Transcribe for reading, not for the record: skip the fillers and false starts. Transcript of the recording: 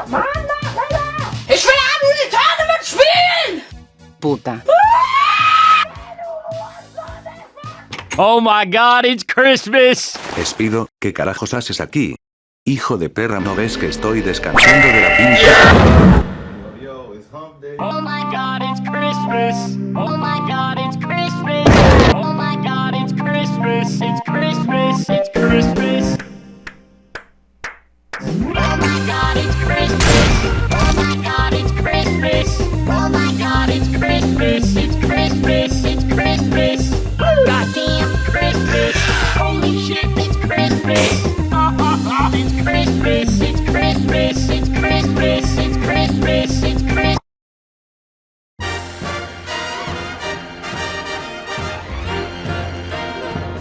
Mama, Mama! Ich will alle Tage mit spielen! Puta. Oh my God, it's Christmas! Espido, ¿qué carajos haces aquí? Hijo de perra, ¿no ves que estoy descansando de la pinche? Oh my God, it's Christmas! Oh my God, it's